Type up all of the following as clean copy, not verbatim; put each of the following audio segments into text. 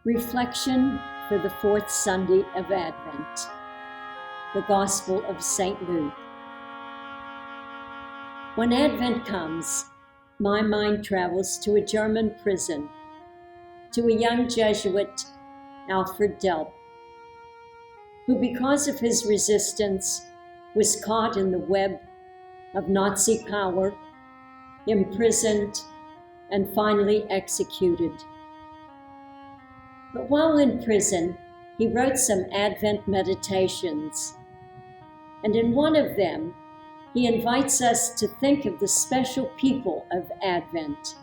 Reflection for the fourth Sunday of Advent. The Gospel of St. Luke. When Advent comes, my mind travels to a German prison, to a young Jesuit, Alfred Delp, who because of his resistance was caught in the web of Nazi power, imprisoned, and finally executed. But while in prison, he wrote some Advent meditations, and in one of them, he invites us to think of the special people of Advent,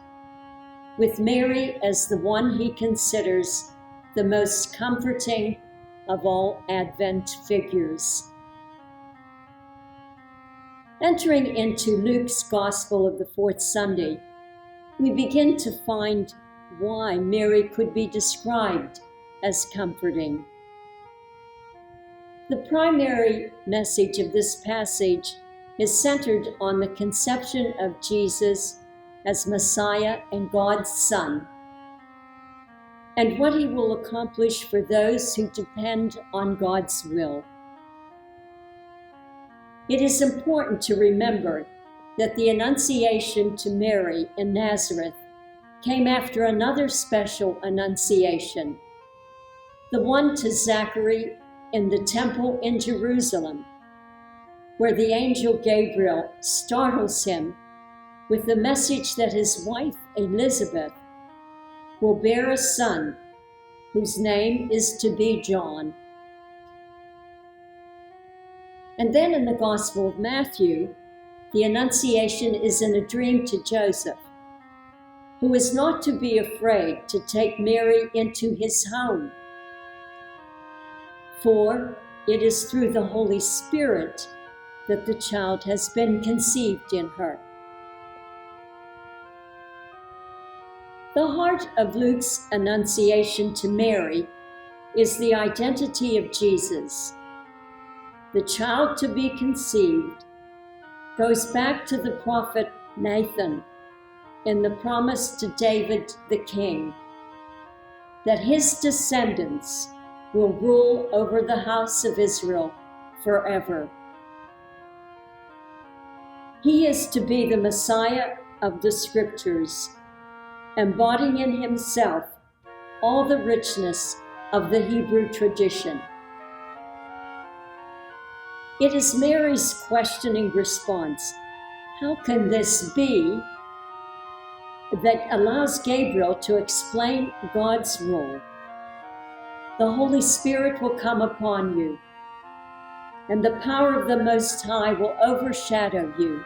with Mary as the one he considers the most comforting of all Advent figures. Entering into Luke's Gospel of the fourth Sunday, we begin to find why Mary could be described as comforting. The primary message of this passage is centered on the conception of Jesus as Messiah and God's Son, and what he will accomplish for those who depend on God's will. It is important to remember that the Annunciation to Mary in Nazareth came after another special Annunciation, the one to Zachary in the temple in Jerusalem, where the angel Gabriel startles him with the message that his wife Elizabeth will bear a son whose name is to be John. And then in the Gospel of Matthew, the Annunciation is in a dream to Joseph, who is not to be afraid to take Mary into his home, for it is through the Holy Spirit that the child has been conceived in her. The heart of Luke's Annunciation to Mary is the identity of Jesus. The child to be conceived goes back to the prophet Nathan in the promise to David the king, that his descendants will rule over the house of Israel forever. He is to be the Messiah of the Scriptures, embodying in himself all the richness of the Hebrew tradition. It is Mary's questioning response, "How can this be?" that allows Gabriel to explain God's role. The Holy Spirit will come upon you, and the power of the Most High will overshadow you.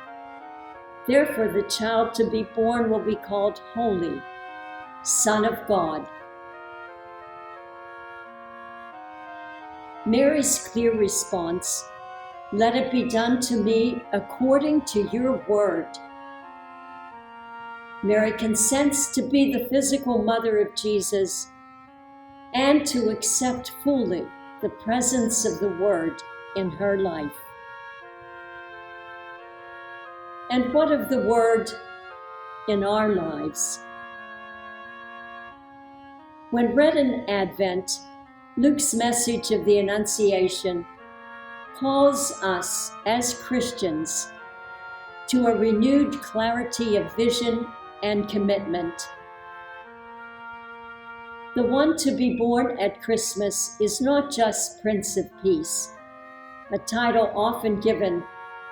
Therefore, the child to be born will be called Holy, Son of God. Mary's clear response, "Let it be done to me according to your word." Mary consents to be the physical mother of Jesus and to accept fully the presence of the Word in her life. And what of the Word in our lives? When read in Advent, Luke's message of the Annunciation calls us as Christians to a renewed clarity of vision and commitment. The one to be born at Christmas is not just Prince of Peace, a title often given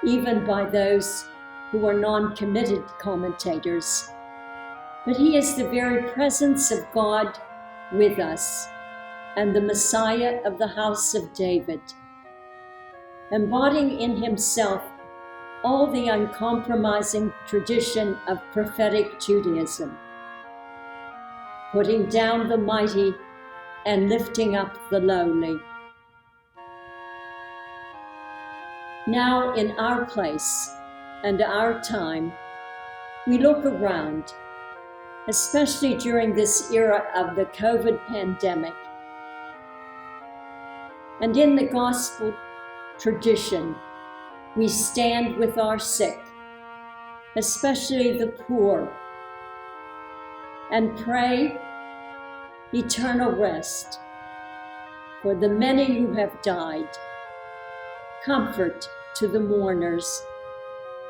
even by those who are non-committed commentators, but he is the very presence of God with us and the Messiah of the house of David, embodying in himself all the uncompromising tradition of prophetic Judaism, putting down the mighty and lifting up the lowly. Now, in our place and our time, we look around, especially during this era of the COVID pandemic, and in the gospel tradition, we stand with our sick, especially the poor, and pray eternal rest for the many who have died, comfort to the mourners,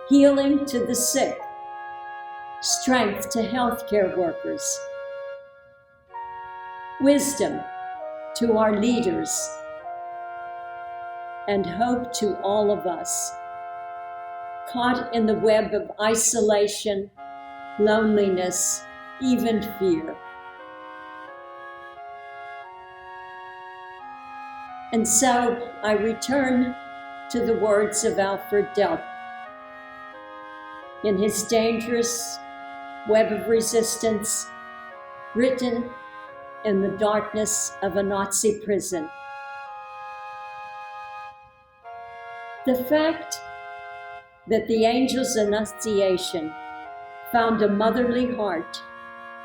healing to the sick, strength to healthcare workers, wisdom to our leaders, and hope to all of us, caught in the web of isolation, loneliness, even fear. And so I return to the words of Alfred Delp in his dangerous web of resistance, written in the darkness of a Nazi prison. The fact that the angel's annunciation found a motherly heart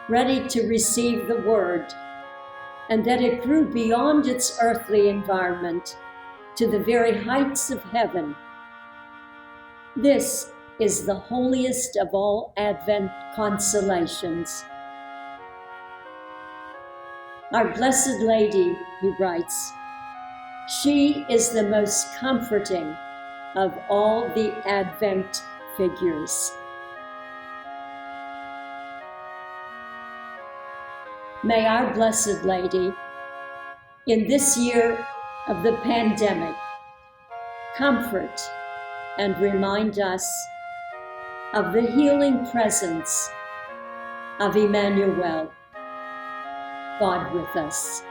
ready to receive the word, and that it grew beyond its earthly environment to the very heights of heaven. This is the holiest of all Advent consolations. Our Blessed Lady, he writes, she is the most comforting of all the Advent figures. May our Blessed Lady, in this year of the pandemic, comfort and remind us of the healing presence of Emmanuel, God with us.